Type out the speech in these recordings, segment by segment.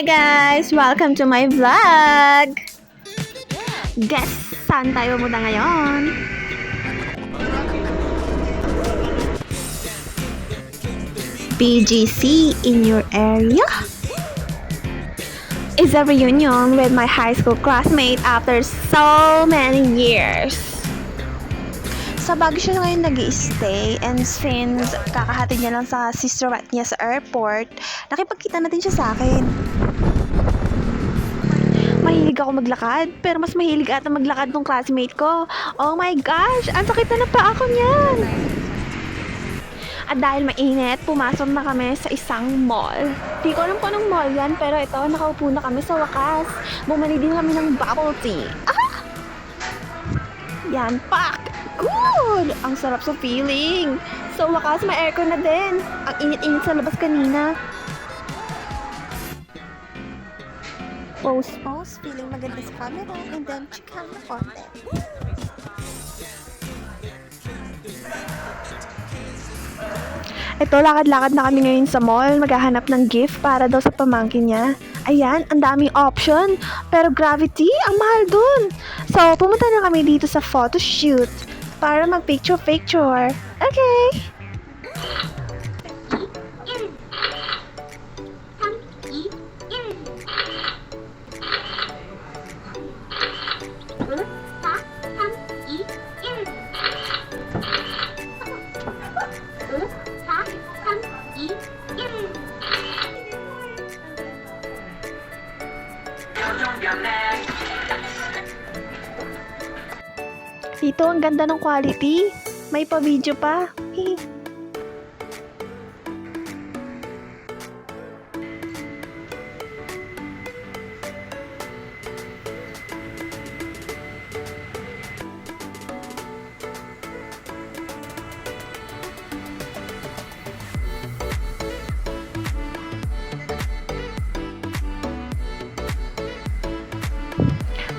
guys! Welcome to my vlog! Guess, saan tayo muna ngayon? BGC in your area? Is a reunion with my high school classmate after so many years. Sa Baguio siya ngayon nag-i-stay, and since kakahatid niya lang sa sister niya sa airport, nakipagkita natin siya sa akin. Mahilig ako maglakad, pero mas mahilig ata maglakad ng classmate ko. Oh my gosh, ang sakit na pa ako niyan. At dahil mainit, pumasok na kami sa isang mall. Di ko alam kung anong mall yan, pero ito, nakaupo na kami sa wakas. Bumili din kami ng bubble tea. Yan, pak! Good! Ang sarap sa feeling. Sa wakas, may aircon na din. Ang init-init sa labas kanina. Pose, feeling maganda sa camera, and then chika na konti. Ito, lakad-lakad na kami ngayon sa mall. Maghahanap ng gift para daw sa pamangkin niya. Ayan, ang daming option. Pero gravity, ang mahal dun. So, pumunta na kami dito sa photo shoot para mag-picture-picture. Okay. Dito, ang ganda ng quality. May pa-video pa.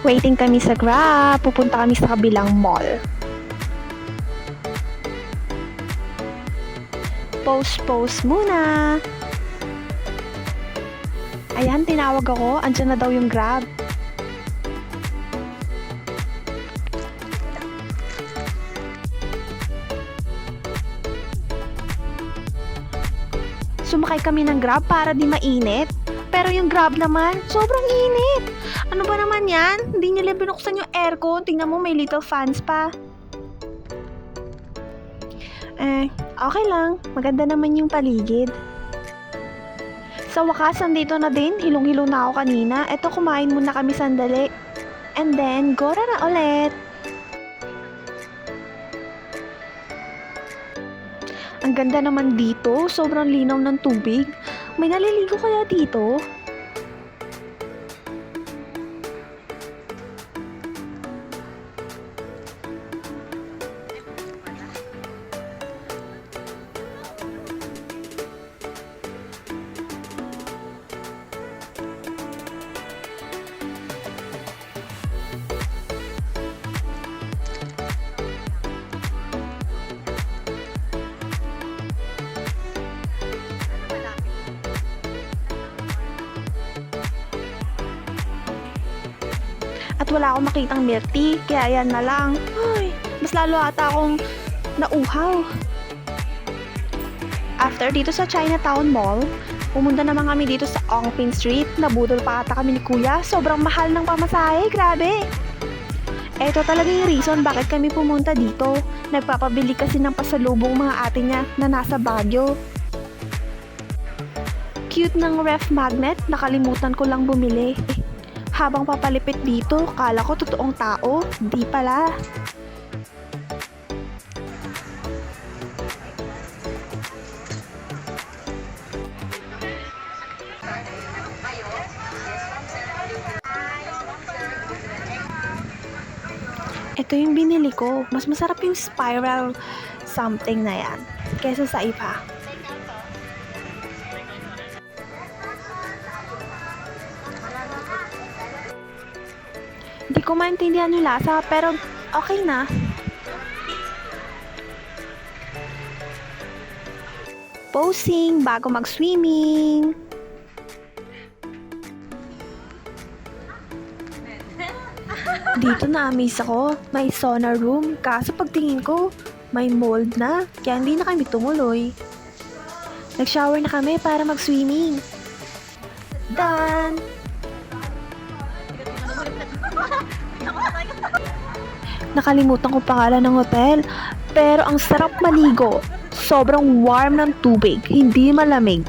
Waiting kami sa Grab. Pupunta kami sa kabilang mall. Pose muna. Ayan, tinawag ako. Andiyan na daw yung Grab. Sumakay kami ng Grab para di mainit. Pero yung Grab naman, sobrang init. Ano ba naman yan? Hindi nila binuksan yung aircon. Tingnan mo, may little fans pa. Okay lang. Maganda naman yung paligid. Sa wakas, nandito na din. Hilong-hilong na ako kanina. Eto, kumain muna kami sandali. And then, gora na ulit. Ang ganda naman dito. Sobrang linaw ng tubig. May naliligo kaya dito? At wala akong makitang milk tea, kaya yan na lang. Ay, mas lalo ata akong nauhaw. After dito sa Chinatown Mall, pumunta naman kami dito sa Ongpin Street. Nabudol pa ata kami ni Kuya. Sobrang mahal ng pamasahe, grabe. Ito talaga yung reason bakit kami pumunta dito. Nagpapabili kasi ng pasalubong mga ate niya na nasa Baguio. Cute ng ref magnet, nakalimutan ko lang bumili. Habang papalipit dito, kala ko totoong tao, di pala. Ito yung binili ko. Mas masarap yung spiral something na yan kesa sa iba. Hindi ko maintindihan yung lasa, pero okay na. Posing bago mag-swimming. Dito na-amaze ako. May sauna room. Kaso pagtingin ko, may mold na. Kaya hindi na kami tumuloy. Nag-shower na kami para mag-swimming. Done! Nakalimutan ko pangalan ng hotel. Pero ang sarap maligo. Sobrang warm ng tubig. Hindi malamig.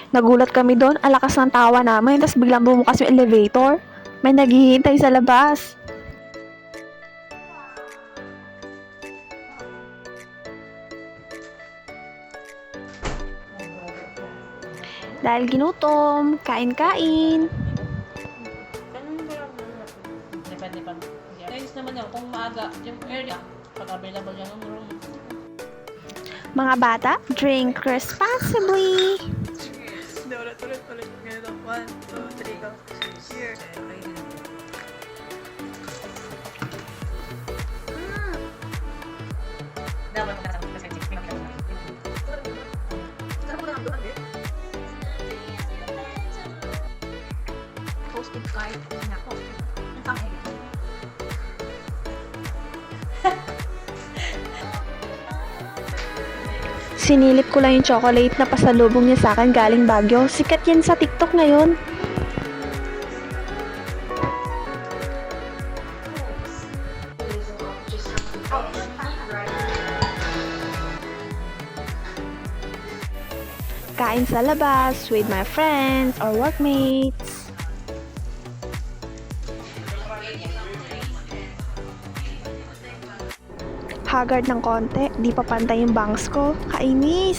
Nagulat kami doon, alakas ng tawa namin, tapos biglang bumukas yung elevator. May naghihintay sa labas. Dahil ginutom, kain-kain. Depende pa. Guys naman yun, kung maaga, yung early, pag available yan ng room. Mga bata, drink responsibly. Ulit. Ganito. 1, 2, 3, go. Here. Dapat magkasama kasi Posted card. Nako. Ang pangit. Sinilip ko lang yung chocolate na pasalubong niya sa akin galing Baguio. Sikat yan sa TikTok ngayon. Kain sa labas with my friends or workmates. Haggard ng konti, di pa pantay yung bangs ko. Kainis!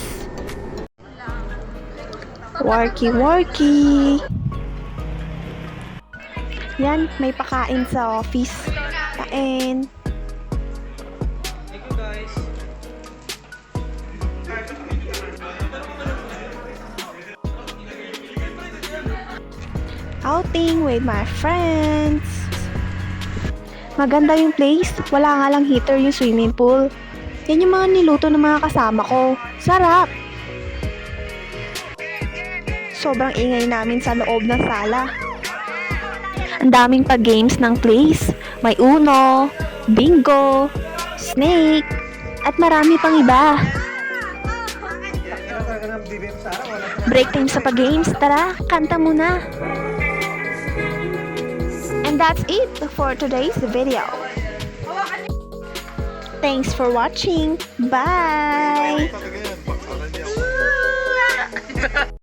Worky! Yan, may pakain sa office. Kain. Thank you guys. Outing with my friends. Maganda yung place. Wala nga lang heater yung swimming pool. Yan yung mga niluto ng mga kasama ko. Sarap! Sobrang ingay namin sa loob ng sala. Ang daming pa-games ng place. May Uno, Bingo, Snake, at marami pang iba. Break time sa pa-games. Tara, kanta muna. And that's it for today's video. Thanks for watching. Bye!